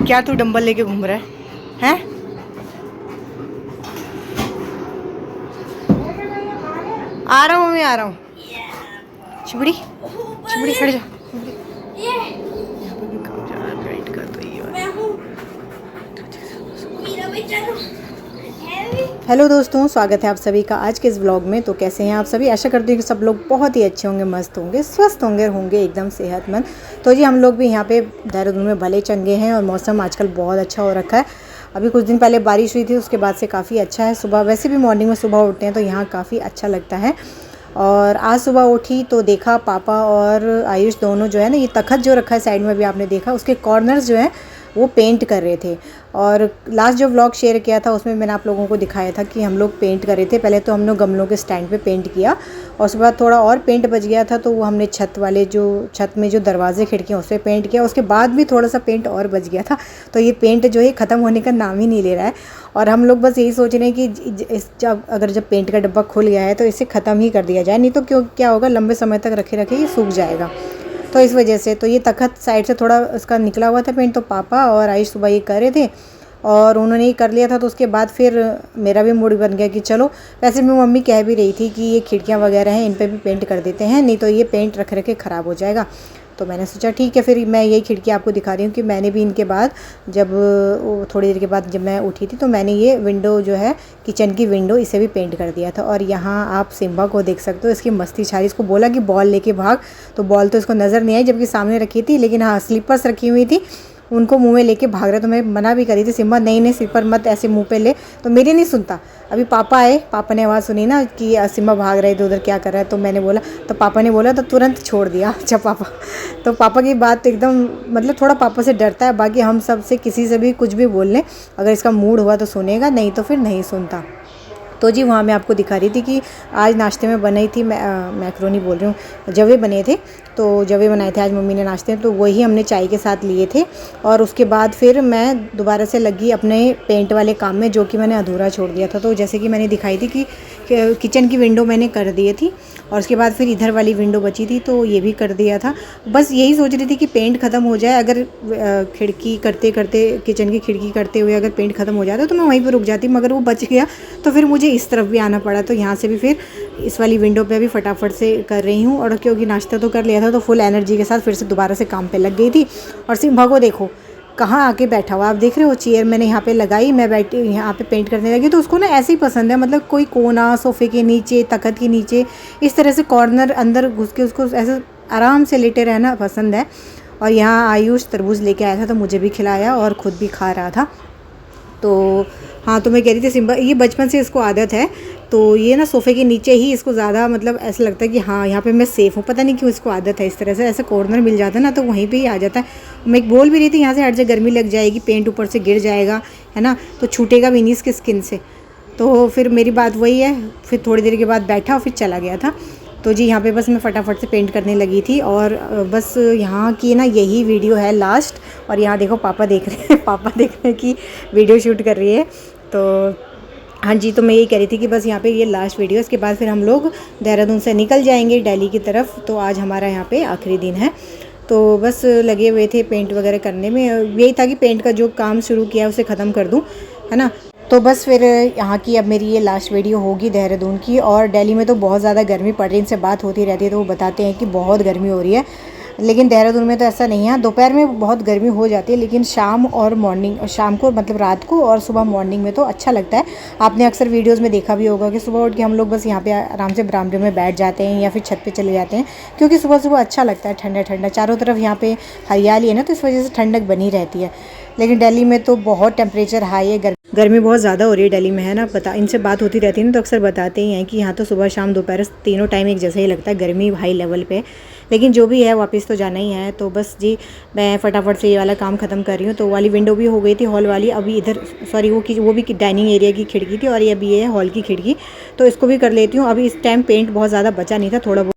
क्या तू डंबल लेके घूम रहा है? हैं? आ रहा हूँ मैं, आ रहा हूँ। चिबड़ी चिबड़ी खड़ जा। यहाँ पे भी काम जा रहा है पेंट का, तो ये हेलो दोस्तों, स्वागत है आप सभी का आज के इस व्लॉग में। तो कैसे हैं आप सभी? आशा करती हूँ कि सब लोग बहुत ही अच्छे होंगे, मस्त होंगे, स्वस्थ होंगे एकदम सेहतमंद। तो जी हम लोग भी यहाँ पे देहरादून में भले चंगे हैं और मौसम आजकल बहुत अच्छा हो रखा है। अभी कुछ दिन पहले बारिश हुई थी, उसके बाद से काफ़ी अच्छा है। सुबह वैसे भी मॉर्निंग में सुबह उठते हैं तो यहाँ काफ़ी अच्छा लगता है। और आज सुबह उठी तो देखा पापा और आयुष दोनों जो है ना, ये तखत जो रखा है साइड में भी आपने देखा, उसके कॉर्नर्स जो हैं वो पेंट कर रहे थे। और लास्ट जो व्लॉग शेयर किया था उसमें मैंने आप लोगों को दिखाया था कि हम लोग पेंट कर रहे थे। पहले तो हम लोग गमलों के स्टैंड पे पेंट किया और उसके बाद थोड़ा और पेंट बच गया था तो वो हमने छत में जो दरवाजे खिड़कियाँ उस पर पेंट किया। उसके बाद भी थोड़ा सा पेंट और बच गया था। तो ये पेंट जो है ख़त्म होने का नाम ही नहीं ले रहा है। और हम लोग बस यही सोच रहे हैं कि अगर पेंट का डब्बा खुल गया है तो इसे ख़त्म ही कर दिया जाए, नहीं तो क्या होगा, लंबे समय तक रखे रखे ये सूख जाएगा। तो इस वजह से तो ये तखत साइड से थोड़ा उसका निकला हुआ था पेंट, तो पापा और आयुष सुबह ये कर रहे थे और उन्होंने ही कर लिया था। तो उसके बाद फिर मेरा भी मूड बन गया कि चलो, वैसे मेरी मम्मी कह भी रही थी कि ये खिड़कियाँ वगैरह हैं इन पे भी पेंट कर देते हैं, नहीं तो ये पेंट रख रखे ख़राब हो जाएगा। तो मैंने सोचा ठीक है, फिर मैं यही खिड़की आपको दिखा रही हूँ कि मैंने भी इनके बाद थोड़ी देर के बाद जब मैं उठी थी तो मैंने ये विंडो जो है किचन की विंडो, इसे भी पेंट कर दिया था। और यहाँ आप सिम्बा को देख सकते हो, इसकी मस्ती छा रही। इसको बोला कि बॉल लेके भाग, तो बॉल तो इसको नज़र नहीं आई जबकि सामने रखी थी, लेकिन हाँ स्लीपर्स रखी हुई थी, उनको मुंह में लेके भाग रहा। तो मैं मना भी करी थी, सिम्बा नहीं स्लीपर मत ऐसे मुंह पे ले, तो मेरी नहीं सुनता। अभी पापा आए, पापा ने आवाज़ सुनी ना कि सिम्बा भाग रहा है इधर उधर, क्या कर रहा है, तो मैंने बोला, तो पापा ने बोला तो तुरंत छोड़ दिया। अच्छा पापा, तो पापा की बात एकदम मतलब थोड़ा पापा से डरता है, बाकी हम सब से किसी से भी कुछ भी बोल लें, अगर इसका मूड हुआ तो सुनेगा, नहीं तो फिर नहीं सुनता। तो जी वहाँ मैं आपको दिखा रही थी कि आज नाश्ते में बनाई थी मैक्रोनी बोल रही हूँ, जवे बने थे। तो जवे बनाए थे आज मम्मी ने नाश्ते में, तो वही हमने चाय के साथ लिए थे। और उसके बाद फिर मैं दोबारा से लगी अपने पेंट वाले काम में, जो कि मैंने अधूरा छोड़ दिया था। तो जैसे कि मैंने दिखाई थी कि किचन की विंडो मैंने कर दी थी और उसके बाद फिर इधर वाली विंडो बची थी तो ये भी कर दिया था। बस यही सोच रही थी कि पेंट ख़त्म हो जाए, अगर खिड़की करते करते किचन की खिड़की करते हुए अगर पेंट ख़त्म हो जाता तो मैं वहीं पर रुक जाती, मगर वो बच गया तो फिर मुझे इस तरफ भी आना पड़ा। तो यहाँ से भी फिर इस वाली विंडो पे भी फटाफट से कर रही हूँ। और क्योंकि नाश्ता तो कर लिया था तो फुल एनर्जी के साथ फिर से दोबारा से काम पे लग गई थी। और सिम्बा को देखो कहाँ आके बैठा हुआ, आप देख रहे हो, चेयर मैंने यहाँ पे लगाई, मैं बैठी यहाँ पे पेंट करने लगी। तो उसको ना ऐसे ही पसंद है, मतलब कोई कोना सोफ़े के नीचे, तखत के नीचे, इस तरह से कॉर्नर अंदर घुस के उसको ऐसे आराम से लेटे रहना पसंद है। और यहाँ आयुष तरबूज लेके आया था तो मुझे भी खिलाया और ख़ुद भी खा रहा था। तो हाँ, तो मैं कह रही थी सिम्बा, ये बचपन से इसको आदत है, तो ये ना सोफ़े के नीचे ही इसको ज़्यादा मतलब ऐसा लगता है कि हाँ यहाँ पे मैं सेफ़ हूँ। पता नहीं क्यों इसको आदत है इस तरह से, ऐसा कॉर्नर मिल जाता है ना तो वहीं पे ही आ जाता है। मैं बोल भी रही थी यहाँ से हट जा, गर्मी लग जाएगी, पेंट ऊपर से गिर जाएगा, है ना, तो छूटेगा भी नहीं इसकी स्किन से। तो फिर मेरी बात वही है, फिर थोड़ी देर के बाद बैठा और फिर चला गया था। तो जी यहाँ पे बस मैं फटाफट से पेंट करने लगी थी। और बस यहाँ की ना यही वीडियो है लास्ट। और यहाँ देखो पापा देख रहे हैं, पापा देख रहे हैं कि वीडियो शूट कर रही है। तो हाँ जी, तो मैं यही कह रही थी कि बस यहाँ पे ये लास्ट वीडियो, इसके बाद फिर हम लोग देहरादून से निकल जाएंगे दिल्ली की तरफ। तो आज हमारा यहाँ पे आखिरी दिन है, तो बस लगे हुए थे पेंट वगैरह करने में। यही था कि पेंट का जो काम शुरू किया है उसे ख़त्म कर दूँ, है ना। तो बस फिर यहाँ की अब मेरी ये लास्ट वीडियो होगी देहरादून की। और दिल्ली में तो बहुत ज़्यादा गर्मी पड़ रही है, इनसे बात होती रहती है तो वो बताते हैं कि बहुत गर्मी हो रही है, लेकिन देहरादून में तो ऐसा नहीं है। दोपहर में बहुत गर्मी हो जाती है, लेकिन शाम और मॉर्निंग, शाम को मतलब रात को और सुबह मॉर्निंग में तो अच्छा लगता है। आपने अक्सर वीडियोस में देखा भी होगा कि सुबह उठ के हम लोग बस यहाँ पे आराम से बरामदे में बैठ जाते हैं या फिर छत पे चले जाते हैं, क्योंकि सुबह सुबह अच्छा लगता है, ठंडा ठंडा, चारों तरफ यहाँ पे हरियाली है ना, तो इस वजह से ठंडक बनी रहती है। लेकिन दिल्ली में तो बहुत टेम्परेचर हाई है, गर्मी बहुत ज़्यादा हो रही है दिल्ली में, है ना। इनसे बात होती रहती है ना तो अक्सर बताते ही हैं कि यहाँ तो सुबह शाम दोपहर तीनों टाइम एक जैसा ही लगता है, गर्मी हाई लेवल पे। लेकिन जो भी है वापस तो जाना ही है। तो बस जी मैं फटाफट से ये वाला काम ख़त्म कर रही हूँ। तो वाली विंडो भी हो गई थी, हॉल वाली, अभी इधर सॉरी वो भी डाइनिंग एरिया की खिड़की थी और ये अभी ये है हॉल की खिड़की, तो इसको भी कर लेती हूँ। अभी इस टाइम पेंट बहुत ज़्यादा बचा नहीं था, थोड़ा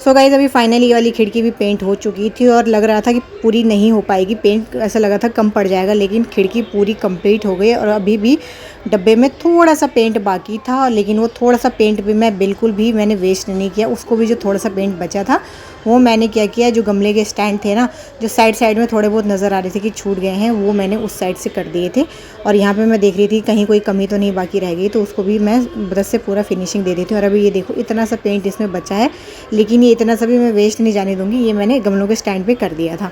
सो गाइस अभी फाइनली ये वाली खिड़की भी पेंट हो चुकी थी और लग रहा था कि पूरी नहीं हो पाएगी पेंट, ऐसा लगा था कम पड़ जाएगा, लेकिन खिड़की पूरी कंप्लीट हो गई और अभी भी डब्बे में थोड़ा सा पेंट बाकी था, लेकिन वो थोड़ा सा पेंट भी मैंने वेस्ट नहीं किया। उसको भी जो थोड़ा सा पेंट बचा था वो मैंने क्या किया, जो गमले के स्टैंड थे ना, जो साइड साइड में थोड़े बहुत नज़र आ रहे थे कि छूट गए हैं, वो मैंने उस साइड से कर दिए थे। और यहाँ पे मैं देख रही थी कहीं कोई कमी तो नहीं बाकी रह गई, तो उसको भी मैं ब्रश से पूरा फिनिशिंग दे देती हूँ। और अभी ये देखो इतना सा पेंट इसमें बचा है, लेकिन ये इतना सा भी मैं वेस्ट नहीं जाने दूँगी, ये मैंने गमलों के स्टैंड पर कर दिया था।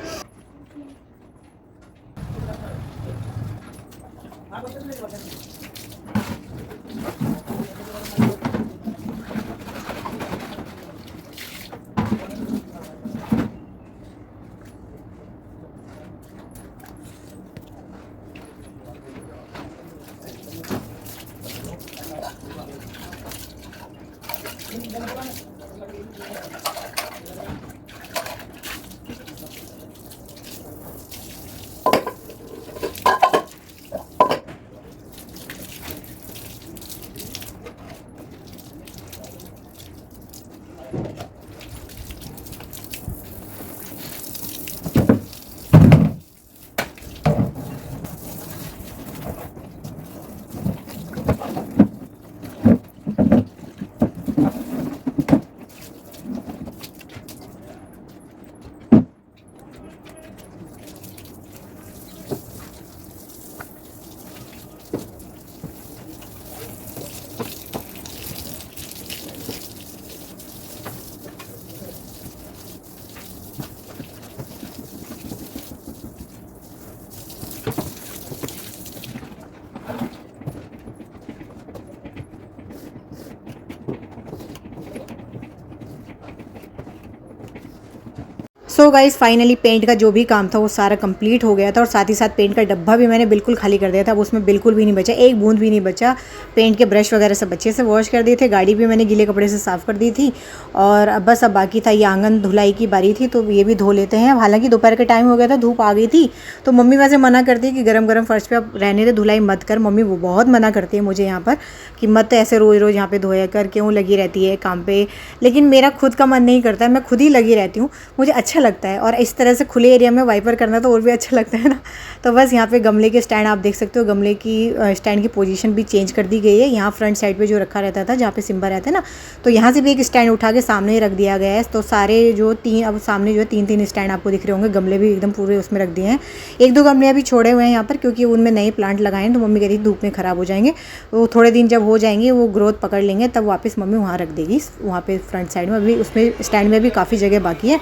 सो गाइस फाइनली पेंट का जो भी काम था वो सारा कंप्लीट हो गया था और साथ ही साथ पेंट का डब्बा भी मैंने बिल्कुल खाली कर दिया था। अब उसमें बिल्कुल भी नहीं बचा, एक बूंद भी नहीं बचा। पेंट के ब्रश वगैरह सब अच्छे से वॉश कर दिए थे, गाड़ी भी मैंने गीले कपड़े से साफ़ कर दी थी। और अब बस अब बाकी था ये आंगन धुलाई की बारी थी, तो ये भी धो लेते हैं। हालांकि दोपहर का टाइम हो गया था, धूप आ गई थी, तो मम्मी वैसे मना करती है कि गर्म गर्म फर्श पे अब रहने दे, धुलाई मत कर। मम्मी वो बहुत मना करती है मुझे यहाँ पर कि मत ऐसे रोज़ रोज़ यहाँ पे धोया कर, क्यों लगी रहती है काम पे। लेकिन मेरा खुद का मन नहीं करता है, मैं खुद ही लगी रहती हूँ, मुझे अच्छा लगता है। और इस तरह से खुले एरिया में वाइपर करना तो और भी अच्छा लगता है ना। तो बस यहाँ पे गमले के स्टैंड आप देख सकते हो, गमले की स्टैंड की पोजीशन भी चेंज कर दी गई है। यहाँ फ्रंट साइड पे जो रखा रहता था, जहाँ पे सिम्बा रहता है ना, तो यहाँ से भी एक स्टैंड उठा के सामने ही रख दिया गया है। तो सारे जो तीन, अब सामने जो है तीन तीन स्टैंड आपको दिख रहे होंगे, गमले भी एकदम पूरे उसमें रख दिए हैं। एक दो गमले अभी छोड़े हुए हैं यहाँ पर, क्योंकि उनमें नए प्लांट लगाए हैं, तो मम्मी कह रही धूप में ख़राब हो जाएंगे। वो थोड़े दिन जब हो जाएंगे, वो ग्रोथ पकड़ लेंगे, तब वापस मम्मी वहाँ रख देगी, वहाँ पे फ्रंट साइड में। अभी उसमें स्टैंड में भी काफ़ी जगह बाकी है।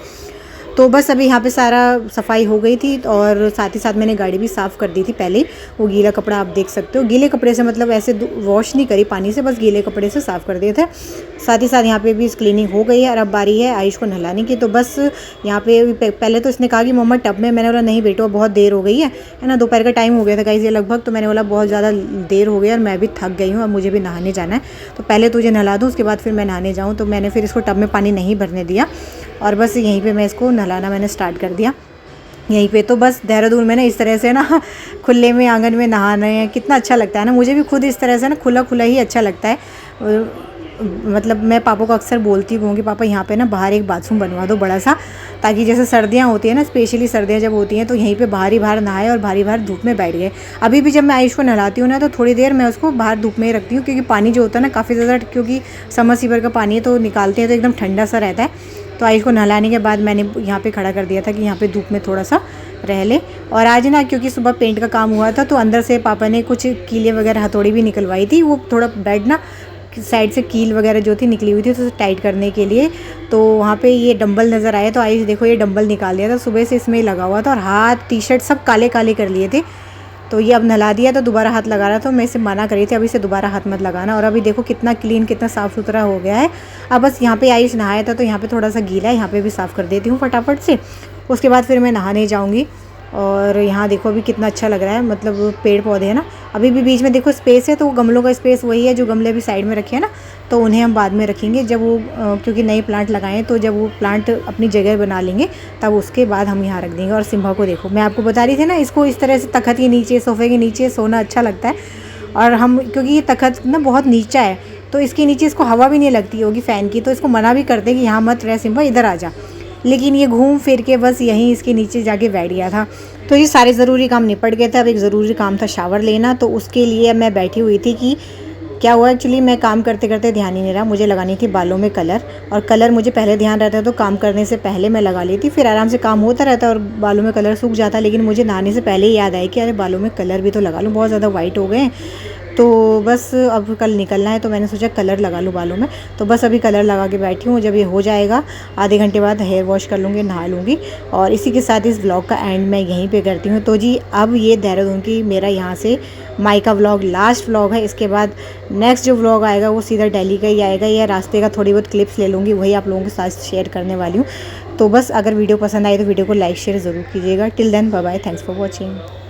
तो बस अभी यहाँ पे सारा सफाई हो गई थी और साथ ही साथ मैंने गाड़ी भी साफ़ कर दी थी पहले ही। वो गीला कपड़ा आप देख सकते हो, गीले कपड़े से मतलब ऐसे वॉश नहीं करी पानी से, बस गीले कपड़े से साफ़ कर दिए थे। साथ ही साथ यहाँ पे भी क्लीनिंग हो गई है और अब बारी है आयुष को नहलाने की। तो बस यहाँ पे पहले तो इसने कहा कि मम्मा टब में, मैंने बोला नहीं बेटो बहुत देर हो गई है ना, दोपहर का टाइम हो गया था गाइस ये लगभग, तो मैंने बोला बहुत ज़्यादा देर हो गई और मैं भी थक गई हूँ और मुझे भी नहाने जाना है, तो पहले तुझे नहला दूँ उसके बाद फिर मैं नहाने जाऊँ। तो मैंने फिर इसको टब में पानी नहीं भरने दिया और बस यहीं पे मैं इसको नहलाना मैंने स्टार्ट कर दिया यहीं पे। तो बस देहरादून में ना इस तरह से ना खुले में आंगन में नहाना है, कितना अच्छा लगता है ना। मुझे भी खुद इस तरह से ना खुला खुला ही अच्छा लगता है। मतलब मैं पापा को अक्सर बोलती हूँ कि पापा यहाँ पे ना बाहर एक बाथरूम बनवा दो बड़ा सा, ताकि जैसे सर्दियाँ होती हैं ना, स्पेशली सर्दियाँ जब होती हैं तो यहीं पे बाहर ही बाहर नहाए और बाहर ही बाहर धूप में बैठ गए। अभी भी जब मैं आयुष को नहलाती हूँ ना, तो थोड़ी देर मैं उसको बाहर धूप में ही रखती हूँ, क्योंकि पानी जो होता है ना काफ़ी ज़्यादा, क्योंकि समर सीवर का पानी है तो निकालते हैं तो एकदम ठंडा सा रहता है। तो आयुष को नहलाने के बाद मैंने यहाँ पे खड़ा कर दिया था कि यहाँ पे धूप में थोड़ा सा रह ले। और आज ना क्योंकि सुबह पेंट का काम हुआ था, तो अंदर से पापा ने कुछ कीले वगैरह हथौड़ी भी निकलवाई थी। वो थोड़ा बेड ना साइड से कील वगैरह जो थी निकली हुई थी, तो टाइट करने के लिए। तो वहाँ पे ये डंबल नज़र आया, तो आयुष देखो ये डंबल निकाल दिया था, सुबह से इसमें ही लगा हुआ था और हाथ टी शर्ट सब काले काले कर लिए थे। तो ये अब नहला दिया तो दोबारा हाथ लगा रहा था, तो मैं इसे मना करी थी अभी से दोबारा हाथ मत लगाना। और अभी देखो कितना क्लीन, कितना साफ़ सुथरा हो गया है। अब बस यहाँ पे आयुष नहाया था, तो यहाँ पे थोड़ा सा गीला है, यहाँ पे भी साफ़ कर देती हूँ फटाफट से। उसके बाद फिर मैं नहाने जाऊँगी। और यहाँ देखो अभी कितना अच्छा लग रहा है, मतलब पेड़ पौधे हैं ना, अभी भी बीच में देखो स्पेस है, तो वो गमलों का स्पेस वही है जो गमले अभी साइड में रखे हैं ना, तो उन्हें हम बाद में रखेंगे जब वो क्योंकि नए प्लांट लगाएं, तो जब वो प्लांट अपनी जगह बना लेंगे तब उसके बाद हम यहाँ रख देंगे। और सिम्बा को देखो, मैं आपको बता रही थी ना, इसको इस तरह से तखत के नीचे, सोफे के नीचे सोना अच्छा लगता है। और हम क्योंकि ये तखत ना बहुत नीचा है, तो इसके नीचे इसको हवा भी नहीं लगती होगी फ़ैन की, तो इसको मना भी करते कि यहाँ मत रह सिम्बा, इधर आ जा, लेकिन ये घूम फिर के बस यहीं इसके नीचे जाके बैठ गया था। तो ये सारे ज़रूरी काम निपट गए थे। अब एक ज़रूरी काम था शावर लेना, तो उसके लिए मैं बैठी हुई थी कि क्या हुआ, एक्चुअली मैं काम करते करते ध्यान ही नहीं रहा, मुझे लगानी थी बालों में कलर, और कलर मुझे पहले ध्यान रहता है तो काम करने से पहले मैं लगा लेती, फिर आराम से काम होता रहता और बालों में कलर सूख जाता। लेकिन मुझे नहाने से पहले ही याद आया कि अरे बालों में कलर भी तो लगा लूँ, बहुत ज़्यादा वाइट हो गए। तो बस अब कल निकलना है तो मैंने सोचा कलर लगा लूँ बालों में। तो बस अभी कलर लगा के बैठी हूँ, जब ये हो जाएगा आधे घंटे बाद हेयर वॉश कर लूँगी, नहा लूँगी। और इसी के साथ इस व्लॉग का एंड मैं यहीं पे करती हूँ। तो जी अब ये देहरादून की मेरा यहाँ से मायका व्लॉग लास्ट व्लॉग है। इसके बाद नेक्स्ट जो व्लॉग आएगा वो सीधा दिल्ली का ही आएगा, या रास्ते का थोड़ी बहुत क्लिप्स ले लूँगी, वही आप लोगों के साथ शेयर करने वाली हूँ। तो बस अगर वीडियो पसंद आई तो वीडियो को लाइक शेयर ज़रूर कीजिएगा। Till then bye bye, thanks for watching.